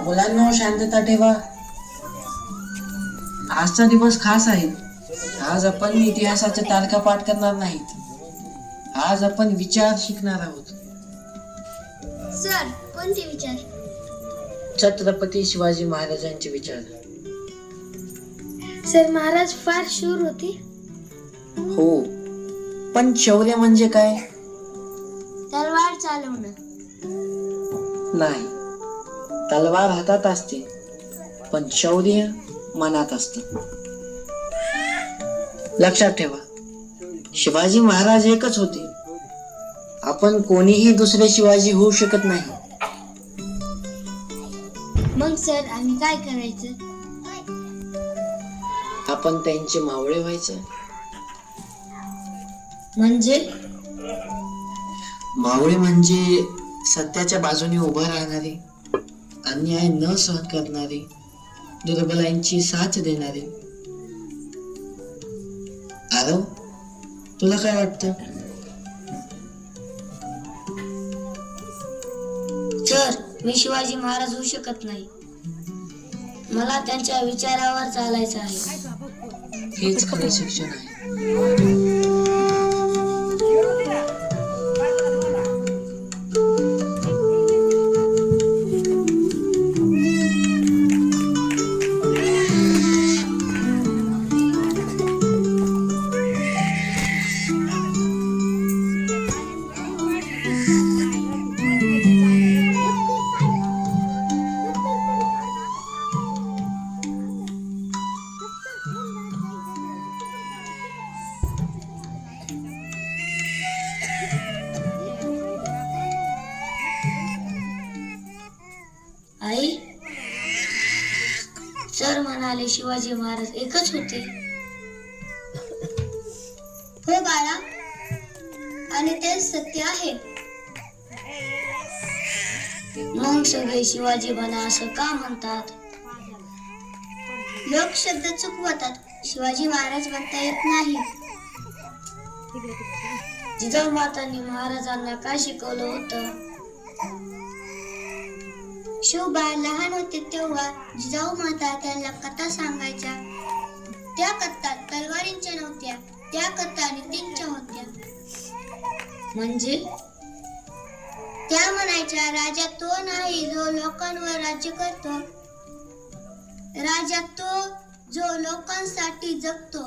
मुलांनो, शांतता ठेवा. आजचा दिवस खास आहे. आज आपण इतिहासाच्या तारखा पाठ करणार नाहीत. आज आपण विचार शिकणार आहोत. सर, कोणते विचार? छत्रपती शिवाजी महाराजांचे विचार. सर, महाराज फार शूर होते. हो, पण शौर्य म्हणजे काय? तलवार चालवणं नाही, तलवार हातात असते, पण शौर्य मनात असतं. लक्षात ठेवा, शिवाजी महाराज एकच होते. आपण कोणीही दुसरे शिवाजी होऊ शकत नाही. मग सर, आम्ही काय करायचं? आपण त्यांचे मावळे व्हायचं. म्हणजे? मावळे म्हणजे सत्याच्या बाजूने उभं राहणारे, अन्याय न सहन करणारे, दुर्बलांची साथ देणारे. आरव, तुला काय वाटतं? सर, मी शिवाजी महाराज होऊ शकत नाही. मला त्यांच्या विचारावर चालायचं आहे. हेच खरं शिक्षण आहे. आई, सर म्हणाले शिवाजी महाराज एकच होते. हो बाळा, आणि ते सत्य आहे. मग सगळे शिवाजी बना असं का म्हणतात? लोक शब्द चुकवतात. शिवाजी महाराज बनता येत नाही. जिजाऊ मातांनी महाराजांना काय शिकवलं होतं? शिवबा लहान होते तेव्हा जिजाऊ माता त्यांना कथा सांगायच्या. त्या कथा तलवारींच्या नव्हत्या, त्या कथा नीतींच्या होत्या. म्हणजे त्या म्हणायच्या, राजा तो नाही जो लोकांवर राज्य करतो, राजा तो जो लोकांसाठी जगतो.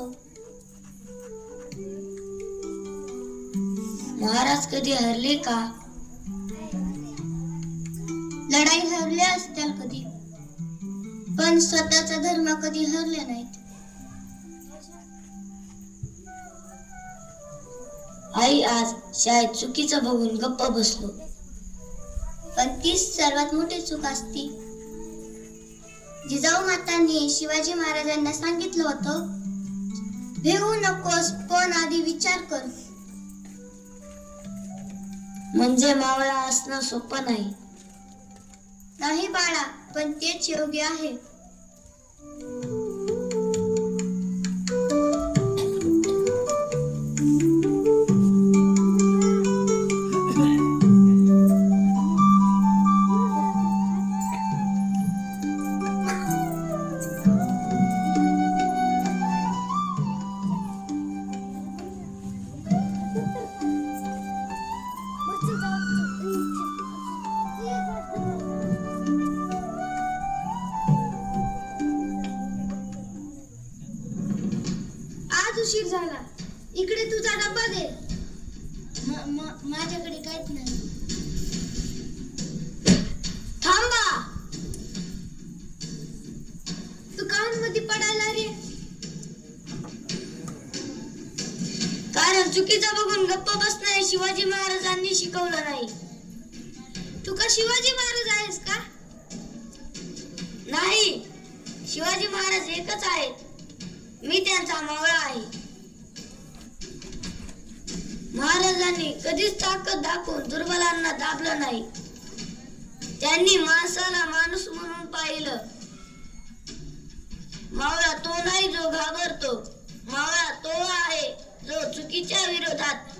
महाराज कधी हरले का? लढाई हरल्या असतील कधी, पण स्वतःचा धर्म कधी हरले नाहीत. आई, आज शाळेत चुकीचं बघून गप्प बसलो, पण तीच सर्वात मोठी चूक असती. जिजाऊ मातांनी शिवाजी महाराजांना सांगितलं होतं, भेऊ नकोस, पण आधी विचार कर. म्हणजे मावळा असणं सोपं नाही. नाही बाळा, पण तेच योग्य आहे. उशीर झाला. इकडे तुझा डब्बा दे. माझ्याकडे काहीच नाही. थांबा, तू कामांमध्ये पडायला रे. कारण चुकीचं बघून गप्प बसणं शिवाजी महाराजांनी शिकवलं नाही. तू का शिवाजी महाराज आहेस का? नाही, शिवाजी महाराज एकच आहेत. मी त्यांचा मावळा आहे. महाराजांनी कधीच ताकद दाखवून दुर्बलांना दाबलं नाही. त्यांनी माणसाला माणूस म्हणून पाहिलं. असतो. मावळा तो आहे जो चुकीच्या विरोधात